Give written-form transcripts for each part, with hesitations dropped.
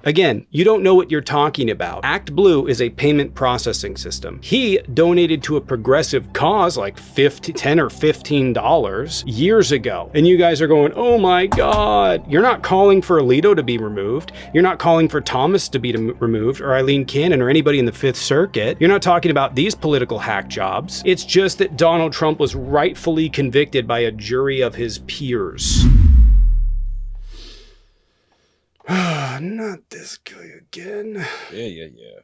Again, you don't know what you're talking about. ActBlue is a payment processing system. He donated to a progressive cause like $10 or $15 years ago. And you guys are going, oh my God. You're not calling for Alito to be removed. You're not calling for Thomas to be removed, or Eileen Cannon, or anybody in the Fifth Circuit. You're not talking about these political hack jobs. It's just that Donald Trump was rightfully convicted by a jury of his peers. Not this guy again. Yeah.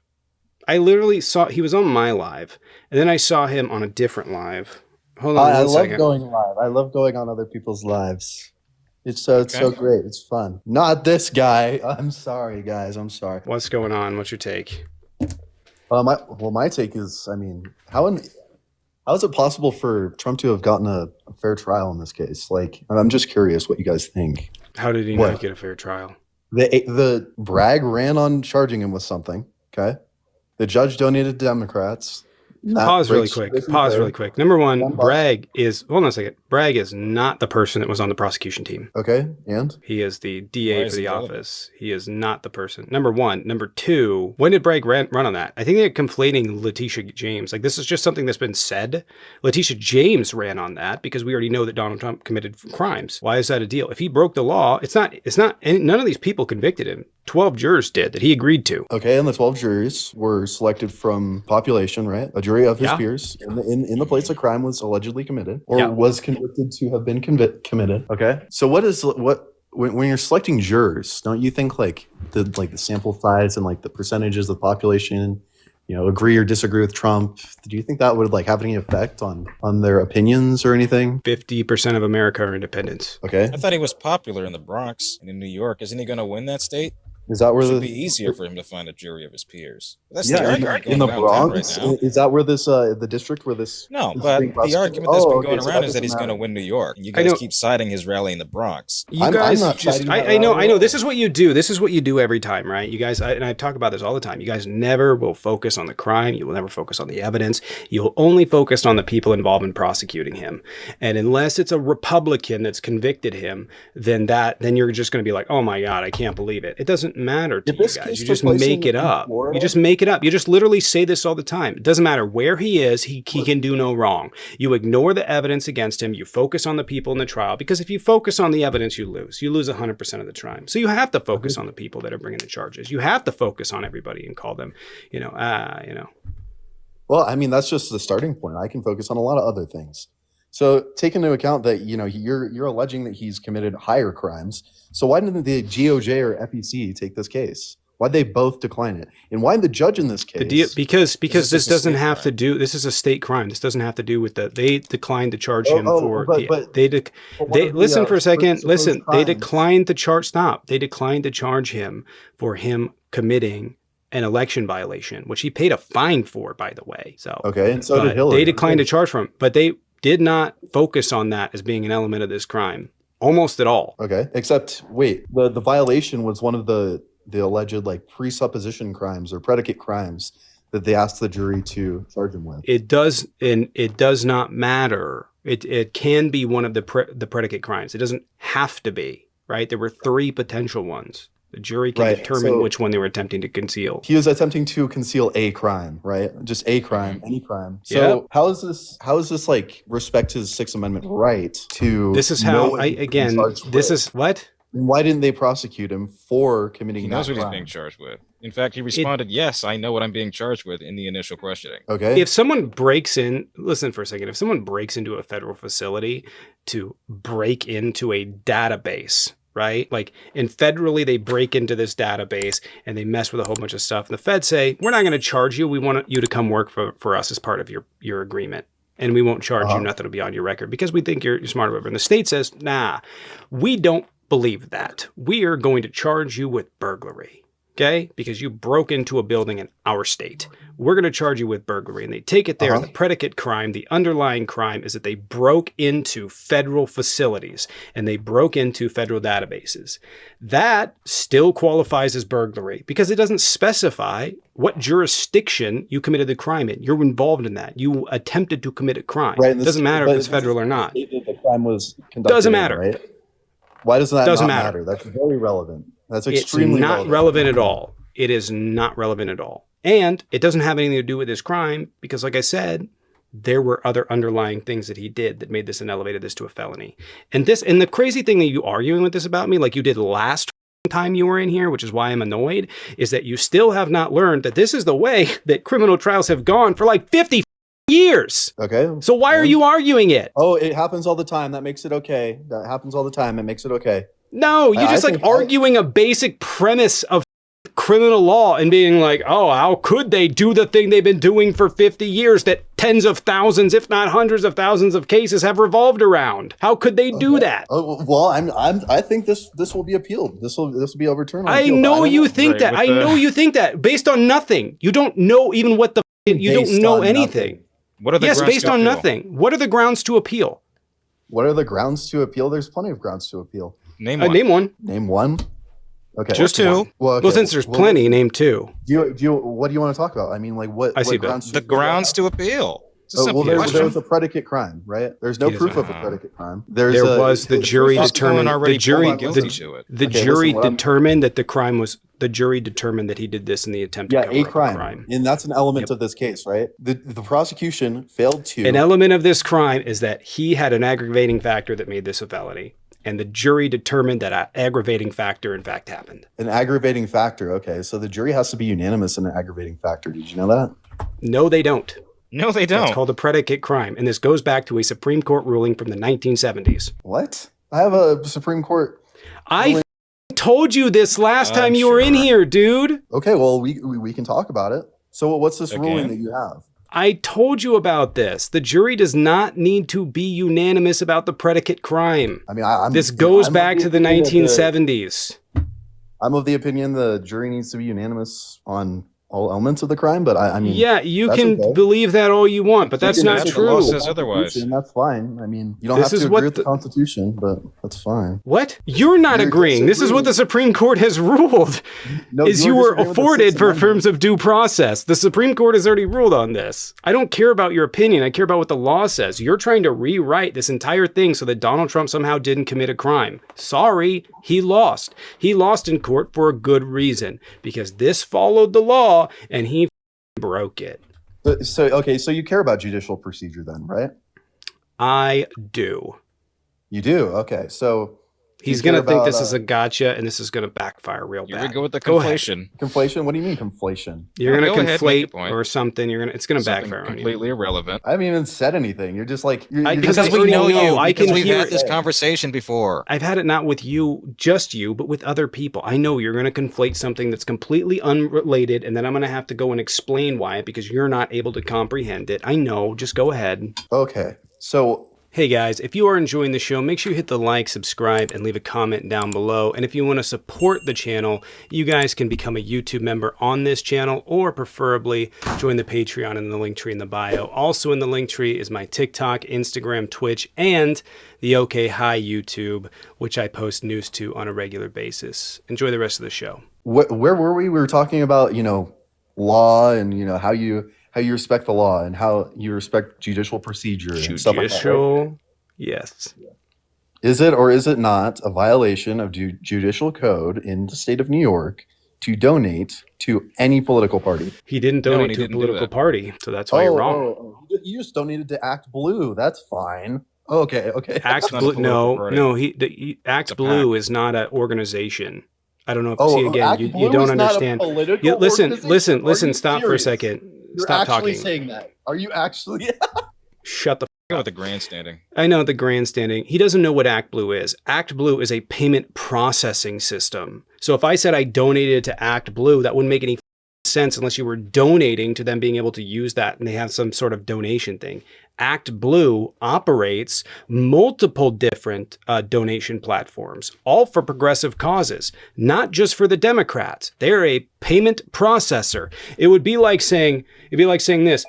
I literally saw, he was on my live, and then I saw him on a different live. Hold on I one second. love going live. I love going on other people's lives. It's so great. It's fun. Not this guy. I'm sorry, guys. I'm sorry. What's going on? What's your take? My take is, I mean, how is it possible for Trump to have gotten a fair trial in this case? Like, I'm just curious what you guys think. How did he not get a fair trial? The Bragg ran on charging him with something. Okay, the judge donated to Democrats. Pause really quick. Number one, Bragg is, hold on a second. Bragg is not the person that was on the prosecution team. Okay, and? He is the DA for the office. He is not the person. Number one. Number two, when did Bragg run on that? I think they're conflating Letitia James. Like, this is just something that's been said. Letitia James ran on that because we already know that Donald Trump committed crimes. Why is that a deal? If he broke the law, it's not, none of these people convicted him. 12 jurors did that he agreed to. Okay, and the 12 juries were selected from population, right? A jury of his peers in the place a crime was allegedly committed or was convicted to have been committed. Okay, so when you're selecting jurors, don't you think like the sample size and like the percentages of the population, agree or disagree with Trump? Do you think that would like have any effect on their opinions or anything? 50% of America are independents. Okay, I thought he was popular in the Bronx and in New York. Isn't he going to win that state? Is that where it should be easier for him to find a jury of his peers? That's the argument in the Bronx. Right now. Is that where this the district where this? No, but the argument that's been going around is that he's going to win New York. And you guys keep citing his rally in the Bronx. You guys I know. This is what you do. This is what you do every time, right? You guys, and I talk about this all the time. You guys never will focus on the crime. You will never focus on the evidence. You'll only focus on the people involved in prosecuting him. And unless it's a Republican that's convicted him, then you're just going to be like, oh my God, I can't believe it. It doesn't matter to you guys. You just make it up. You just make it up. You just literally say this all the time. It doesn't matter where he is. He can do no wrong. You ignore the evidence against him. You focus on the people in the trial, because if you focus on the evidence, you lose. You lose 100% of the time. So you have to focus on the people that are bringing the charges. You have to focus on everybody and call them, Well, I mean, that's just the starting point. I can focus on a lot of other things. So take into account that, you're alleging that he's committed higher crimes. So why didn't the GOJ or FEC take this case? Why'd they both decline it? And why the judge in this case? Because this doesn't have to do, this is a state crime. This doesn't have to do with they declined to charge him for, listen for a second. Listen, they declined to charge, They declined to charge him for him committing an election violation, which he paid a fine for, by the way. So, okay. And so did Hillary. They declined to charge for him, but they did not focus on that as being an element of this crime. Almost at all. Okay. Except, wait, the violation was one of the alleged like presupposition crimes or predicate crimes that they asked the jury to charge him with. It does not matter. It can be one of the predicate crimes. It doesn't have to be, right? There were 3 potential ones. The jury can determine which one they were attempting to conceal. He was attempting to conceal a crime, right? Just a crime, any crime. So how is this like respect his Sixth Amendment right to? This is how this is what? And why didn't they prosecute him for committing? He knows what he's being charged with. In fact, he responded, "Yes, I know what I'm being charged with" in the initial questioning. Okay. If someone breaks in, listen for a second. If someone breaks into a federal facility to break into a database, right? Like, and federally, they break into this database and they mess with a whole bunch of stuff. And the feds say, we're not going to charge you. We want you to come work for us as part of your agreement. And we won't charge you nothing will be on your record because we think you're smart or whatever. And the state says, nah, we don't believe that. We are going to charge you with burglary. Okay? Because you broke into a building in our state. We're going to charge you with burglary. And they take it there. The predicate crime, the underlying crime is that they broke into federal facilities and they broke into federal databases. That still qualifies as burglary because it doesn't specify what jurisdiction you committed the crime in. You're involved in that. You attempted to commit a crime. Right, it doesn't matter if it's federal or not. The crime was conducted. Doesn't matter. Right? Why does that not matter? That's very relevant. That's extremely It's not relevant at all. It is not relevant at all. And it doesn't have anything to do with his crime because, like I said, there were other underlying things that he did that made this and elevated this to a felony. And the crazy thing that you arguing with this about me, like you did last time you were in here, which is why I'm annoyed, is that you still have not learned that this is the way that criminal trials have gone for like 50 years. Okay. So why are you arguing it? Oh, it happens all the time. That makes it okay. That happens all the time. It makes it okay. No, you're just like arguing a basic premise of criminal law and being like, oh, how could they do the thing they've been doing for 50 years that tens of thousands, if not hundreds of thousands of cases have revolved around? How could they do that? Oh, well, I think this will be appealed. This will be overturned. I know you think that. I know you think that based on nothing. You don't know even what the you don't know anything. What are the grounds based to on appeal? Nothing. What are the grounds to appeal? What are the grounds to appeal? There's plenty of grounds to appeal. Name one. Name one. Name one. Okay. Just two. One. Well, since there's plenty, name two. Do you what do you want to talk about? I mean, like what? I see grounds the grounds to appeal. There was a predicate crime, right? There's no proof of a predicate crime. The jury determined that the crime was. The jury determined that he did this in the attempt to cover up a crime. And that's an element of this case, right? The prosecution failed to. An element of this crime is that he had an aggravating factor that made this a felony. And the jury determined that an aggravating factor, in fact, happened. An aggravating factor. Okay. So the jury has to be unanimous in an aggravating factor. Did you know that? No, they don't. No, they don't. It's called a predicate crime. And this goes back to a Supreme Court ruling from the 1970s. What? I have a Supreme Court. I told you this last time you were in here, dude. Okay. Well, we can talk about it. So what's this ruling that you have? I told you about this. The jury does not need to be unanimous about the predicate crime. I mean, this goes back to the 1970s. I'm of the opinion the jury needs to be unanimous on all elements of the crime, but I mean, yeah, you can believe that all you want, but that's not true. The law says otherwise. That's fine. I mean, you don't have to agree with the Constitution, but that's fine. What? You're not agreeing. This is what the Supreme Court has ruled. You were afforded for terms of due process. The Supreme Court has already ruled on this. I don't care about your opinion. I care about what the law says. You're trying to rewrite this entire thing so that Donald Trump somehow didn't commit a crime. Sorry, he lost. He lost in court for a good reason, because this followed the law and he broke it. So you care about judicial procedure then, right? I do. You do? Okay. So he's going to think this is a gotcha and this is going to backfire real bad. You're going to go with the conflation. Conflation? What do you mean conflation? You're going to conflate or something. It's going to backfire on you. Completely irrelevant. I haven't even said anything. You're just like... Because we know you. Because we've had this conversation before. I've had it not with you, just you, but with other people. I know you're going to conflate something that's completely unrelated, and then I'm going to have to go and explain why, because you're not able to comprehend it. I know. Just go ahead. Okay. So... Hey guys, if you are enjoying the show, make sure you hit the like, subscribe, and leave a comment down below. And if you want to support the channel, you guys can become a YouTube member on this channel, or preferably join the Patreon in the link tree in the bio. Also in the link tree is my TikTok, Instagram, Twitch, and the OK Hi YouTube, which I post news to on a regular basis. Enjoy the rest of the show. Where were we? We were talking about, law and, how you respect the law and how you respect judicial procedure and stuff like that. Right? Yes. Is it or is it not a violation of judicial code in the state of New York to donate to any political party? He didn't donate to a political party, so that's why you're wrong. You just donated to Act Blue. That's fine. Okay. Act Blue. No. Act Blue is not an organization. I don't know if you don't understand. Listen. Stop for a second. Stop talking. Saying that. Are you actually? Shut the fuck up. With the grandstanding. I know the grandstanding. He doesn't know what Act Blue is. Act Blue is a payment processing system. So if I said I donated to Act Blue, that wouldn't make any sense unless you were donating to them being able to use that and they have some sort of donation thing. Act Blue operates multiple different donation platforms, all for progressive causes, not just for the Democrats. They're a payment processor. It would be like saying this: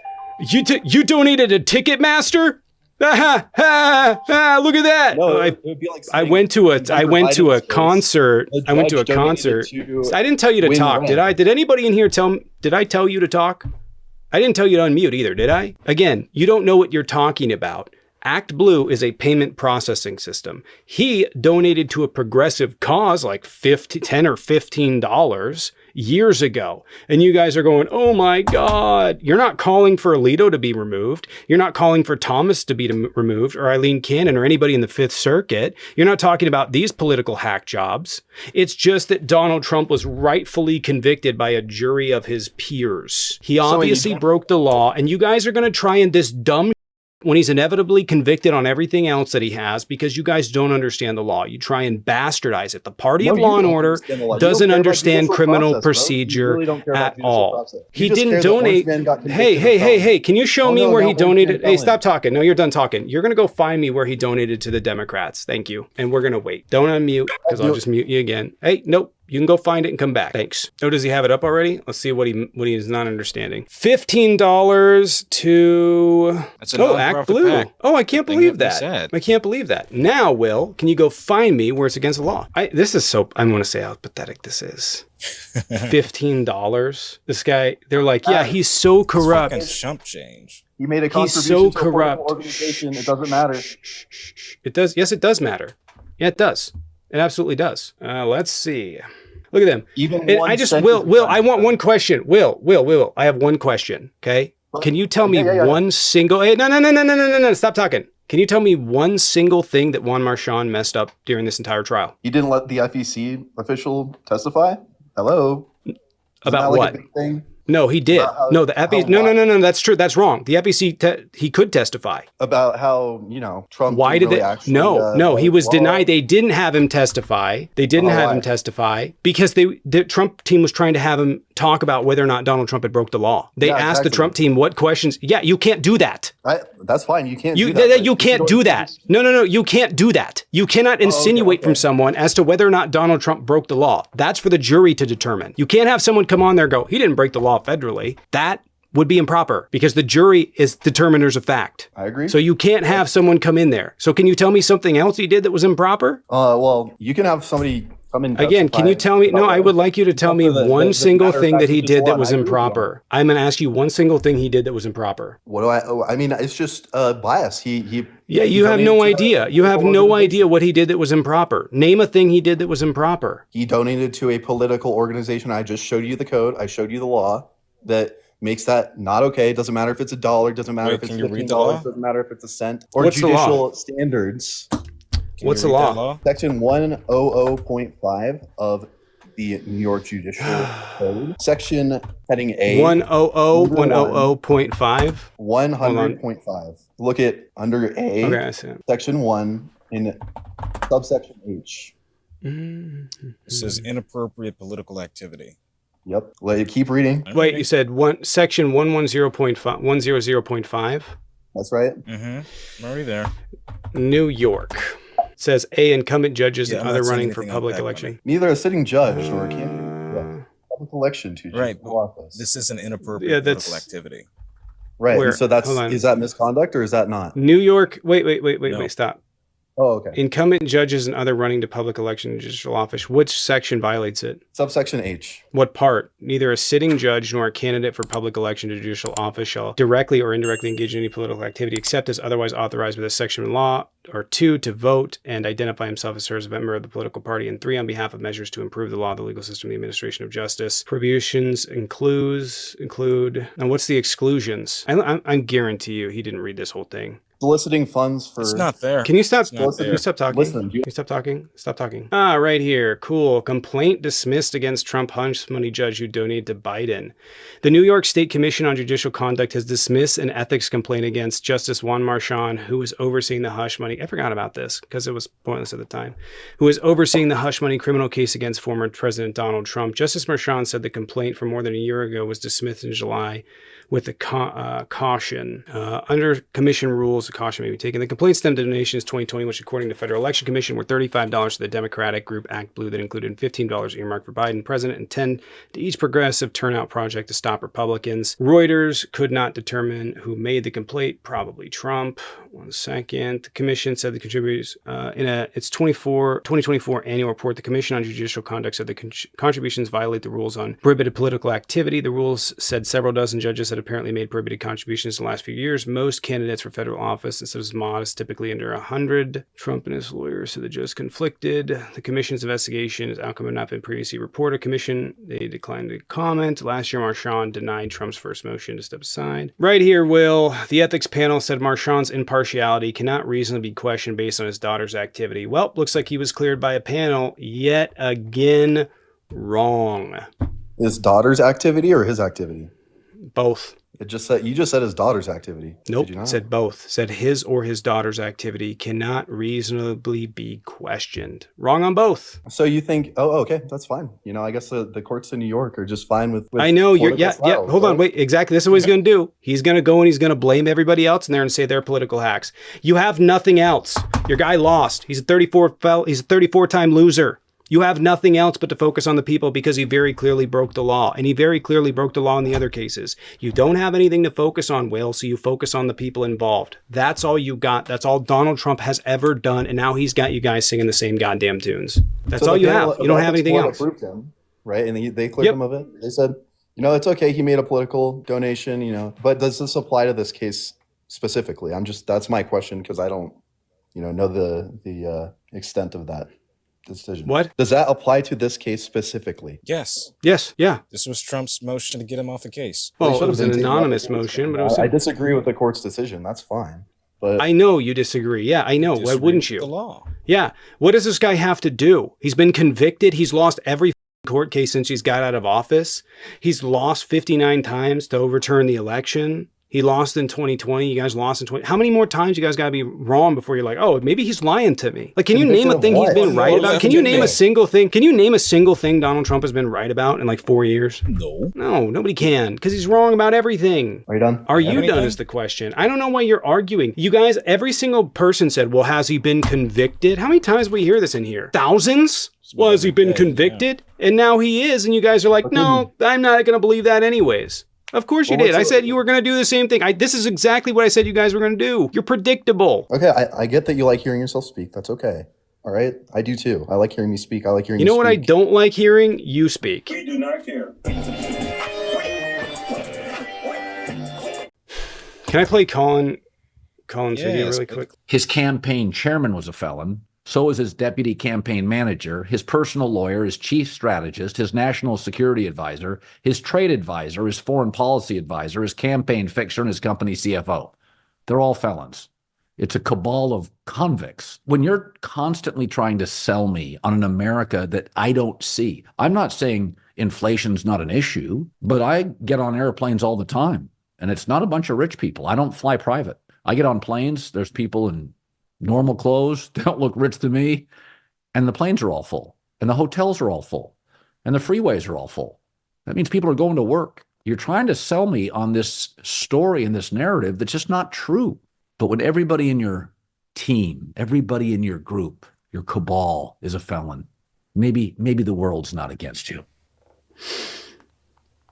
you donated to Ticketmaster? Look at that! No, it would be like I went to a concert. I didn't tell you to talk, did I? Did anybody in here did I tell you to talk? I didn't tell you to unmute either, did I? Again, you don't know what you're talking about. Act Blue is a payment processing system. He donated to a progressive cause like $10 or $15 years ago. And you guys are going, oh my God, you're not calling for Alito to be removed. You're not calling for Thomas to be removed, or Eileen Cannon, or anybody in the Fifth Circuit. You're not talking about these political hack jobs. It's just that Donald Trump was rightfully convicted by a jury of his peers. He obviously broke the law, and you guys are going to try in this dumb when he's inevitably convicted on everything else that he has, because you guys don't understand the law. You try and bastardize it. The party of law and order doesn't understand criminal procedure at all. He didn't donate. Hey, can you show me where he donated? Hey, stop talking. No, you're done talking. You're going to go find me where he donated to the Democrats. Thank you. And we're going to wait. Don't unmute, because I'll just mute you again. Hey, nope. You can go find it and come back. Thanks. Oh, does he have it up already? Let's see what he is not understanding. $15 to Act Blue. PAC. Oh, I can't believe that. I can't believe that. Now, Will, can you go find me where it's against the law? I'm going to say how pathetic this is. $15. This guy, they're like, yeah, he's so corrupt. It's fucking chump change. He made a contribution so corrupt. To a organization. It doesn't matter. It does. Yes, it does matter. Yeah, it does. It absolutely does. Let's see. Look at them. Will, I want one question. Will, I have one question. Okay. Can you tell me one single, no, stop talking. Can you tell me one single thing that Juan Marchand messed up during this entire trial? He didn't let the FEC official testify? Hello? About what? No, he did. No, the FEC. No. That's true. That's wrong. The FEC. He could testify about how Trump. Why did they? No. He was denied. They didn't have him testify. They didn't have him testify because the Trump team was trying to have him talk about whether or not Donald Trump had broke the law. They asked the Trump team what questions. Yeah, you can't do that. That's fine. You can't. You can't do that. No. You can't do that. You cannot insinuate from someone as to whether or not Donald Trump broke the law. That's for the jury to determine. You can't have someone come on there and go, he didn't break the law federally. That would be improper because the jury is determiners of fact. I agree. So you can't have someone come in there. So can you tell me something else he did that was improper? Well, you can have somebody come in. Again, can you tell me? No, I would like you to tell me one single thing that he did that was improper. I'm going to ask you one single thing he did that was improper. What do I mean, it's just bias. Yeah, you have no idea. You have no idea what he did that was improper. Name a thing he did that was improper. He donated to a political organization. I just showed you the code. I showed you the law that makes that not okay. It doesn't matter if it's $1. It doesn't matter if it's $15. It doesn't matter if it's a cent. Or what's judicial standards. What's the law? Section 100.5 of the New York Judicial Code. Section heading A. 100.5? 100.5. Look at under A. Okay, I see it. Section 1 in subsection H. It says inappropriate political activity. Yep. Keep reading. Wait, you said section 100.5? That's right. Mm-hmm. I'm already there. New York. It says A, incumbent judges and other running for public election. Neither a sitting judge nor a candidate. Public election to office. This is an inappropriate political activity. Right. And so is that misconduct or is that not? New York. Wait, stop. Oh, okay. Incumbent judges and other running to public election and judicial office. Which section violates it? Subsection H. What part? Neither a sitting judge nor a candidate for public election to judicial office shall directly or indirectly engage in any political activity except as otherwise authorized by this section of law, or 2, to vote and identify himself as a member of the political party, and 3, on behalf of measures to improve the law, the legal system, the administration of justice. Prohibitions include. Now, what's the exclusions? I guarantee you he didn't read this whole thing. Soliciting funds for... It's not there. Can you stop talking? Can you stop talking? Stop talking. Right here. Cool. Complaint dismissed against Trump hush money judge who donated to Biden. The New York State Commission on Judicial Conduct has dismissed an ethics complaint against Justice Juan Marchand, who was overseeing the hush money. I forgot about this because it was pointless at the time. Who was overseeing the hush money criminal case against former President Donald Trump. Justice Marchand said the complaint from more than a year ago was dismissed in July with a caution. Under commission rules, a caution may be taken. The complaint stemmed to donations 2020, which according to Federal Election Commission were $35 to the Democratic group Act Blue that included $15 earmarked for Biden president and $10 to each progressive turnout project to stop Republicans. Reuters could not determine who made the complaint, probably Trump. 1 second. The commission said the contributors, in its 2024 annual report, the Commission on Judicial Conduct said the contributions violate the rules on prohibited political activity. The rules said several dozen judges had apparently made prohibited contributions in the last few years. Most candidates for federal office office instead of modest, typically under 100. Trump and his lawyers said the judge conflicted. The commission's investigation, its outcome had not been previously reported. Commission, they declined to comment. Last year, Marchand denied Trump's first motion to step aside. Right here, Will, the ethics panel said Marchand's impartiality cannot reasonably be questioned based on his daughter's activity. Well, looks like he was cleared by a panel yet again. Wrong. His daughter's activity or his activity? Both. It just said, you just said his daughter's activity. Nope, it said both. Said his or his daughter's activity cannot reasonably be questioned. Wrong on both. So you think, okay, that's fine. You know, I guess the courts in New York are just fine with I know, hold on, wait, exactly. This is what he's going to do. He's going to go and he's going to blame everybody else in there and say they're political hacks. You have nothing else. Your guy lost. He's a 34-time loser. You have nothing else but to focus on the people because he very clearly broke the law. And he very clearly broke the law in the other cases. You don't have anything to focus on, Will, so you focus on the people involved. That's all you got. That's all Donald Trump has ever done. And now he's got you guys singing the same goddamn tunes. That's all you have. You don't have anything else. Approved him, right? And they cleared him of it. They said, it's okay. He made a political donation, but does this apply to this case specifically? That's my question because I don't, know the extent of that decision. What? Does that apply to this case specifically? Yes. Yes. Yeah. This was Trump's motion to get him off the case. Well, it was an anonymous motion, but it was. I disagree with the court's decision. That's fine. But I know you disagree. Yeah, I know. Why wouldn't you? The law. Yeah. What does this guy have to do? He's been convicted. He's lost every court case since he's got out of office. He's lost 59 times to overturn the election. He lost in 2020. You guys lost in 20. How many more times you guys got to be wrong before you're like, oh, maybe he's lying to me? Like, can you name a thing he's been right about? Can you name a single thing? Can you name a single thing Donald Trump has been right about in like 4 years? No. No, nobody can because he's wrong about everything. Are you done? Are you done is the question. I don't know why you're arguing. You guys, every single person said, well, has he been convicted? How many times we hear this in here? Thousands? Well, has he been convicted? Yeah. And now he is. And you guys are like, no, I'm not going to believe that anyways. Of course you did. I said you were going to do the same thing. This is exactly what I said you guys were going to do. You're predictable. Okay, I get that you like hearing yourself speak. That's okay. All right? I do too. I like hearing you speak. I like hearing you speak. You know what I don't like hearing? You speak. We do not care. Can I play Colin video really quick? His campaign chairman was a felon. So is his deputy campaign manager, his personal lawyer, his chief strategist, his national security advisor, his trade advisor, his foreign policy advisor, his campaign fixer, and his company CFO. They're all felons. It's a cabal of convicts. When you're constantly trying to sell me on an America that I don't see, I'm not saying inflation's not an issue, but I get on airplanes all the time, and it's not a bunch of rich people. I don't fly private. I get on planes, there's people in normal clothes, they don't look rich to me, and the planes are all full, and the hotels are all full, and the freeways are all full. That means people are going to work. You're trying to sell me on this story and this narrative that's just not true. But when everybody in your team, everybody in your group, your cabal is a felon, maybe the world's not against you.